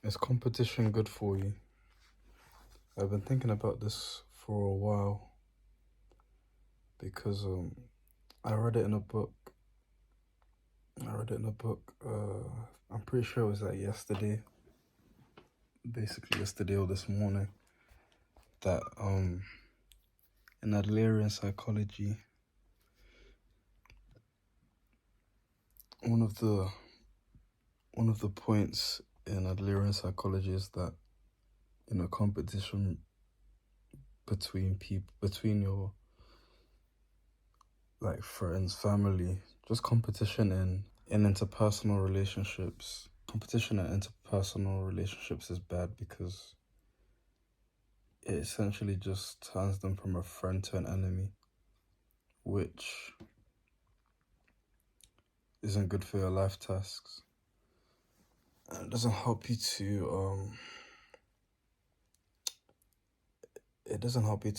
Is competition good for you? I've been thinking about this for a while because I read it in a book. I'm pretty sure it was like yesterday, basically yesterday or this morning, that in Adlerian psychology, one of the points in Adlerian psychology is that in a competition between your like friends, family, just competition in interpersonal relationships. Competition in interpersonal relationships is bad because it essentially just turns them from a friend to an enemy, which isn't good for your life tasks. And it doesn't help you to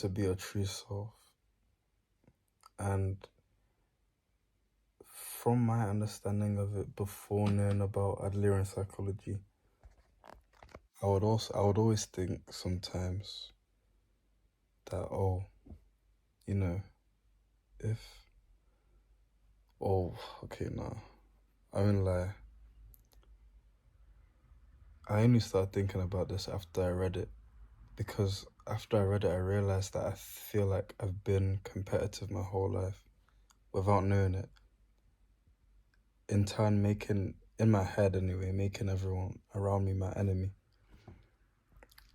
be your true self. And from my understanding of it before knowing about Adlerian psychology, I would always think sometimes that, if okay, no, I won't lie. I only started thinking about this after I read it, because after I read it, I realized that I feel like I've been competitive my whole life without knowing it. In turn, in my head anyway, making everyone around me my enemy.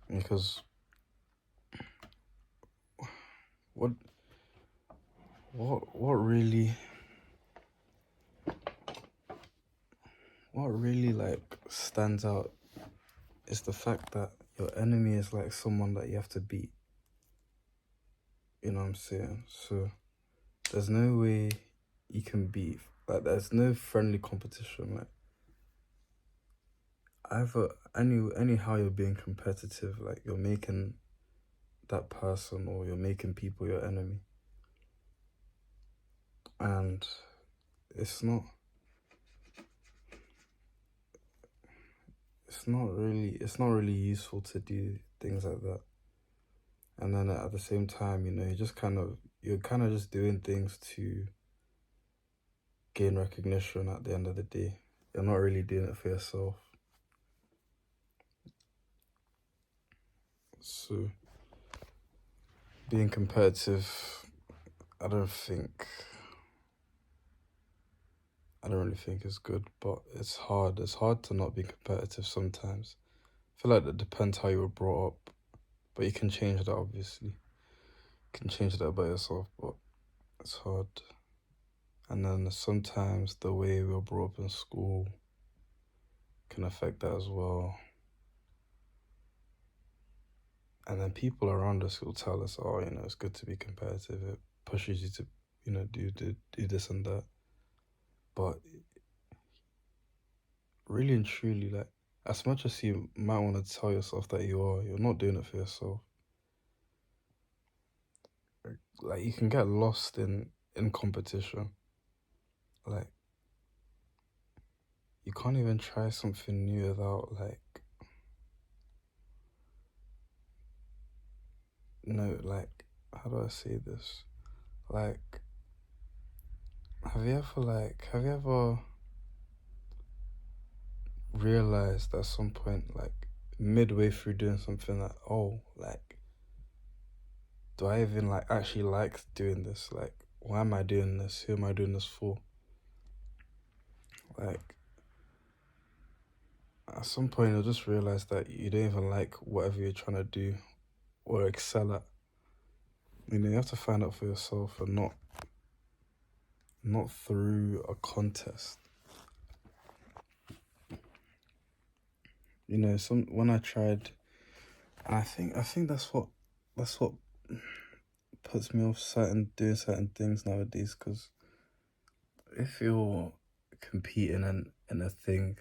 Because what really like stands out is the fact that your enemy is like someone that you have to beat. You know what I'm saying? So there's no way you can beat, like there's no friendly competition. Like anyhow you're being competitive, like you're making that person or you're making people your enemy. And it's not really useful to do things like that. And then at the same time, you're kind of just doing things to gain recognition at the end of the day. You're not really doing it for yourself. So being competitive, I don't really think it's good, but it's hard. It's hard to not be competitive sometimes. I feel like it depends how you were brought up, but you can change that, obviously. You can change that by yourself, but it's hard. And then sometimes the way we were brought up in school can affect that as well. And then people around us will tell us, it's good to be competitive. It pushes you to, do this and that. But really and truly, like, as much as you might want to tell yourself that you're not doing it for yourself. Like, you can get lost in competition. Like, you can't even try something new without, how do I say this? Like, have you ever realized at some point, like, midway through doing something, that, do I even, actually like doing this? Like, why am I doing this? Who am I doing this for? Like, at some point, you'll just realize that you don't even like whatever you're trying to do or excel at. You have to find out for yourself, and not through a contest. When I tried, I think that's what puts me off doing certain things nowadays. Because if you're competing in a thing,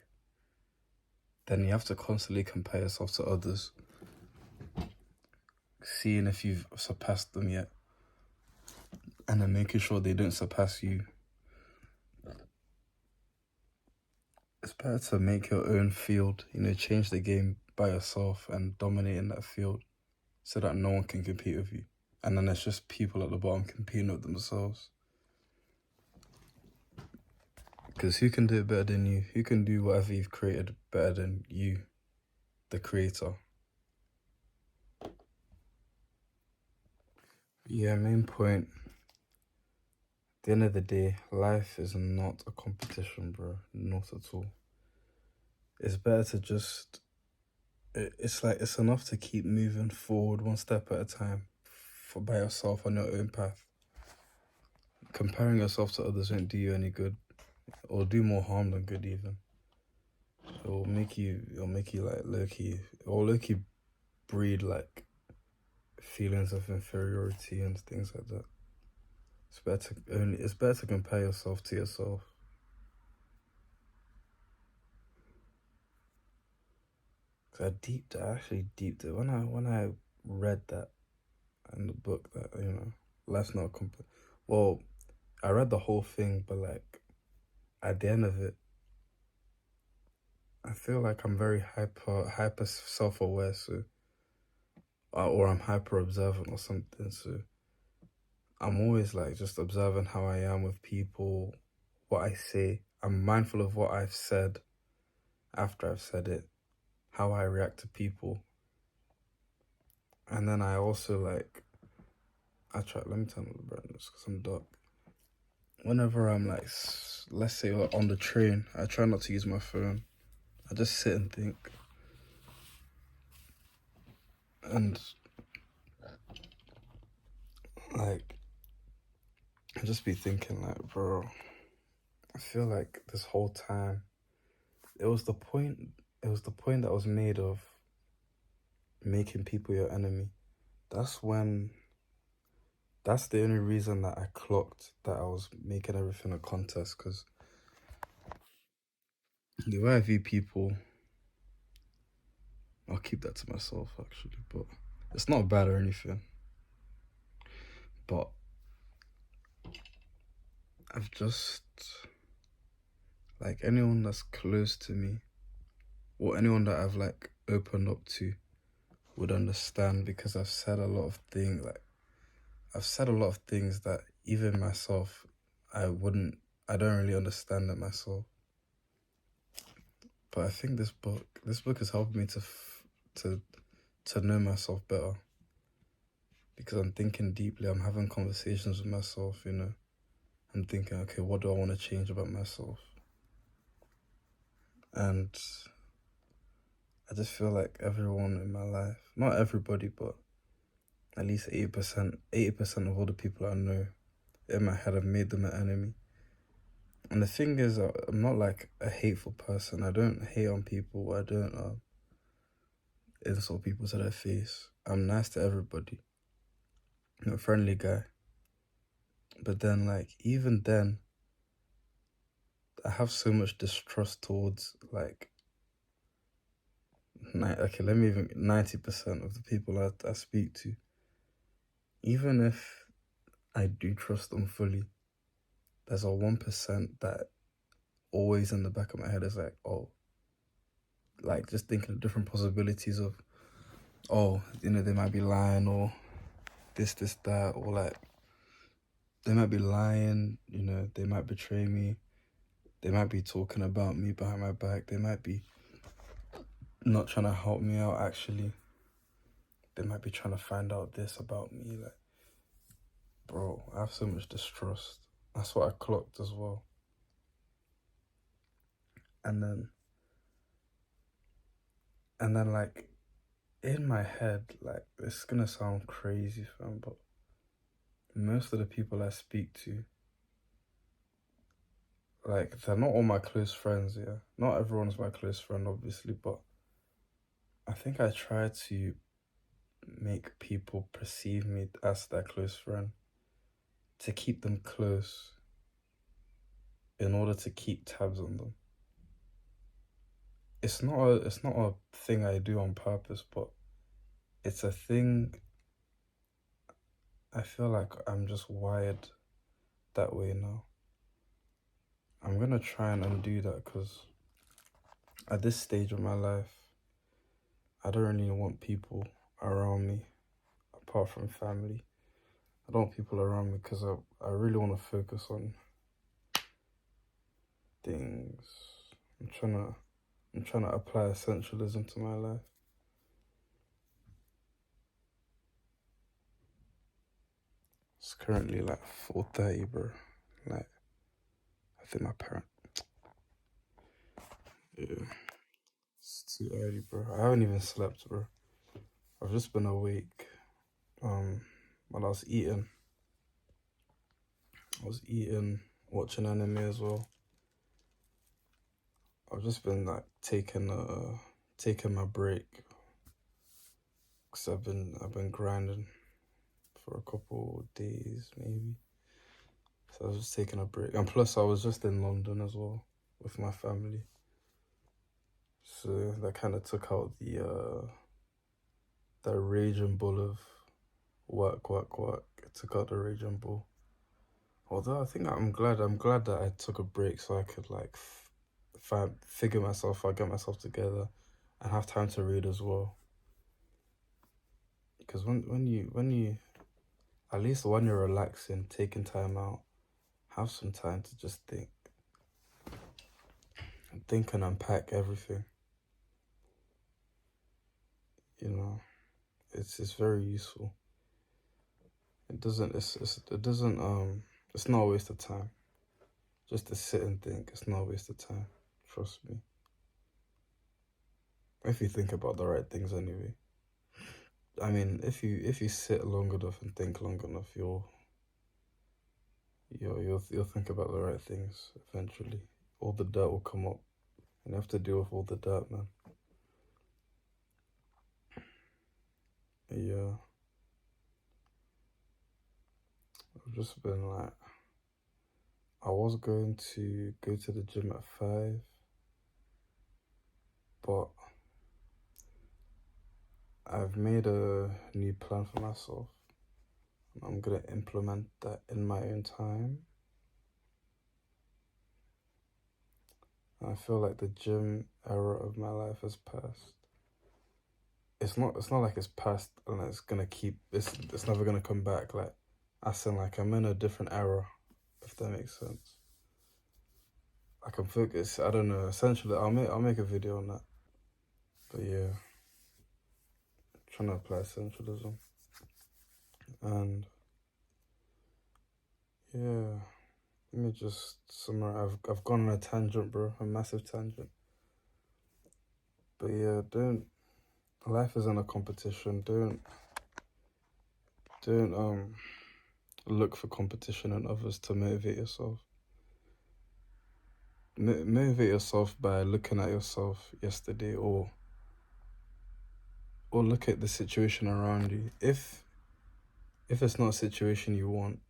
then you have to constantly compare yourself to others, seeing if you've surpassed them yet, and then making sure they don't surpass you. It's better to make your own field, change the game by yourself and dominate in that field so that no one can compete with you. And then it's just people at the bottom competing with themselves. Because who can do it better than you? Who can do whatever you've created better than you, the creator? Yeah, main point. At the end of the day, life is not a competition, bro. Not at all. It's better to just... It's like, it's enough to keep moving forward one step at a time by yourself on your own path. Comparing yourself to others won't do you any good, or do more harm than good even. It'll make you like low-key breed like feelings of inferiority and things like that. It's better to compare yourself to yourself. Cause I actually deeped it when I read that in the book that life's not a well, I read the whole thing, but like at the end of it, I feel like I'm very hyper self-aware, so or I'm hyper observant or something, so I'm always like just observing how I am with people, what I say. I'm mindful of what I've said after I've said it, how I react to people. And then I also like, let me turn on the brightness because I'm dark. Whenever I'm like, let's say on the train, I try not to use my phone. I just sit and think. And like, I just be thinking like, bro, I feel like this whole time, it was the point that was made of making people your enemy. That's the only reason that I clocked that I was making everything a contest, because the way I view people, I'll keep that to myself actually, but it's not bad or anything. But I've just, like, anyone that's close to me, or anyone that I've like opened up to, would understand, because I've said a lot of things that even myself, I don't really understand it myself. But I think this book has helped me to know myself better, because I'm thinking deeply, I'm having conversations with myself, I'm thinking, okay, what do I want to change about myself? And I just feel like everyone in my life, not everybody, but at least 80% of all the people I know in my head have made them an enemy. And the thing is, I'm not like a hateful person. I don't hate on people. I don't insult people to their face. I'm nice to everybody. I'm a friendly guy. But then, like, even then, I have so much distrust towards, like, 90% of the people I speak to. Even if I do trust them fully, there's a 1% that always in the back of my head is like, oh, like just thinking of different possibilities of, oh, they might be lying, or this, that, or like, they might be lying, they might betray me, they might be talking about me behind my back, they might be not trying to help me out actually, they might be trying to find out this about me. Like, bro, I have so much distrust. That's what I clocked as well. And then like, in my head, like, it's gonna sound crazy, fam, but most of the people I speak to, like, they're not all my close friends, yeah. Not everyone's my close friend, obviously, but I think I try to make people perceive me as their close friend, to keep them close, in order to keep tabs on them. It's not a thing I do on purpose, but it's a thing I feel like I'm just wired that way now. I'm gonna try and undo that, because at this stage of my life, I don't really want people around me apart from family. I don't want people around me because I really want to focus on things. I'm trying to apply essentialism to my life. It's currently like 4:30, bro. Like, I think my parent. Yeah, it's too early, bro. I haven't even slept, bro. I've just been awake. While I was eating, watching anime as well. I've just been like taking my break because I've been grinding for a couple of days maybe. So I was just taking a break, and plus I was just in London as well with my family. So that kind of took out the raging bull of work, work, work. It took out the raging bull. Although I think I'm glad that I took a break so I could like figure myself out, get myself together, and have time to read as well. Because when you at least when you're relaxing, taking time out, have some time to just think and unpack everything. You know, it's very useful. It doesn't it doesn't it's not a waste of time. Just to sit and think, it's not a waste of time. Trust me. If you think about the right things anyway. I mean, if you sit long enough and think long enough, you'll think about the right things eventually. All the dirt will come up, and you have to deal with all the dirt, man. Yeah, I've just been like, I was going to go to the gym at 5, but I've made a new plan for myself. I'm gonna implement that in my own time. I feel like the gym era of my life has passed. It's not like it's past and it's gonna keep it's never gonna come back. Like I sound like I'm in a different era, if that makes sense. I can focus, I don't know, essentially I'll make a video on that. But yeah, trying to apply essentialism. And yeah, let me just summarize. I've gone on a tangent, bro, a massive tangent. But yeah, don't life isn't a competition. Don't look for competition in others to motivate yourself. Motivate yourself by looking at yourself yesterday, or look at the situation around you. If it's not a situation you want,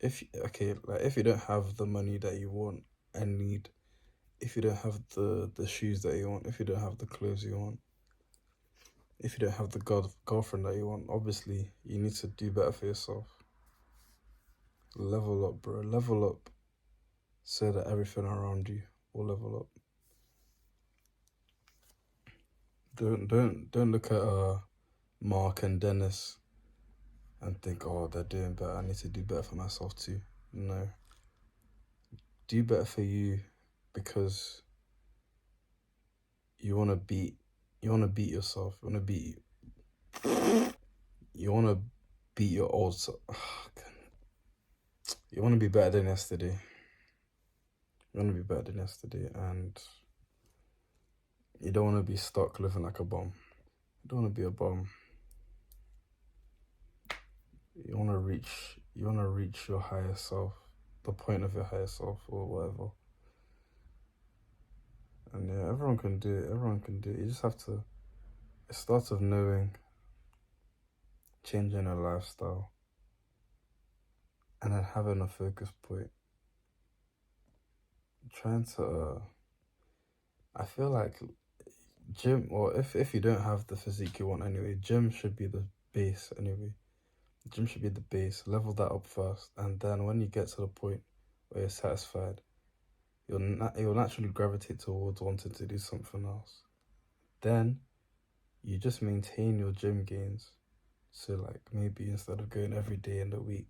if you don't have the money that you want and need, if you don't have the shoes that you want, if you don't have the clothes you want, if you don't have the girlfriend that you want, obviously you need to do better for yourself. Level up, bro. Level up so that everything around you will level up. Don't look at Mark and Dennis and think, oh, they're doing better. I need to do better for myself too. No. Do better for you because you wanna beat yourself. You wanna beat your old self. You wanna be better than yesterday. You wanna be better than yesterday, and you don't wanna be stuck living like a bum. You don't wanna be a bum. You wanna reach your higher self, the point of your higher self or whatever. And yeah, everyone can do it. Everyone can do it. You just have to. It starts with knowing, changing a lifestyle, and then having a focus point. Trying to. I feel like gym, or if you don't have the physique you want anyway, gym should be the base anyway. Gym should be the base. Level that up first, and then when you get to the point where you're satisfied, you'll naturally gravitate towards wanting to do something else. Then you just maintain your gym gains. So like maybe instead of going every day in the week,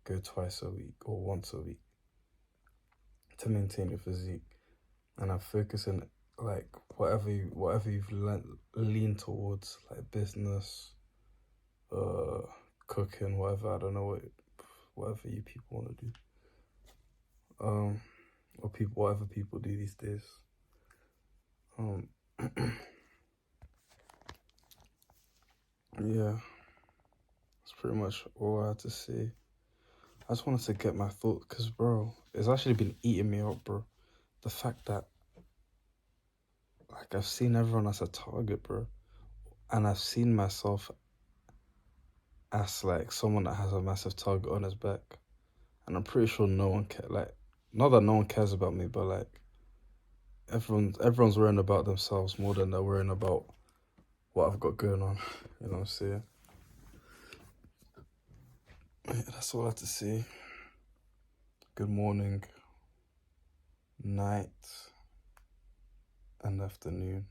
go twice a week or once a week to maintain your physique. And I'm focusing like whatever you've leaned towards, like business, cooking, whatever. I don't know whatever you people want to do. Or whatever people do these days. Yeah, that's pretty much all I had to say. I just wanted to get my thoughts, because, bro, it's actually been eating me up, bro. The fact that, like, I've seen everyone as a target, bro. And I've seen myself as, like, someone that has a massive target on his back. And I'm pretty sure no one cares, like, not that no one cares about me, but, like, everyone's worrying about themselves more than they're worrying about what I've got going on. You know what I'm saying? Yeah, that's all I have to say. Good morning, night, and afternoon.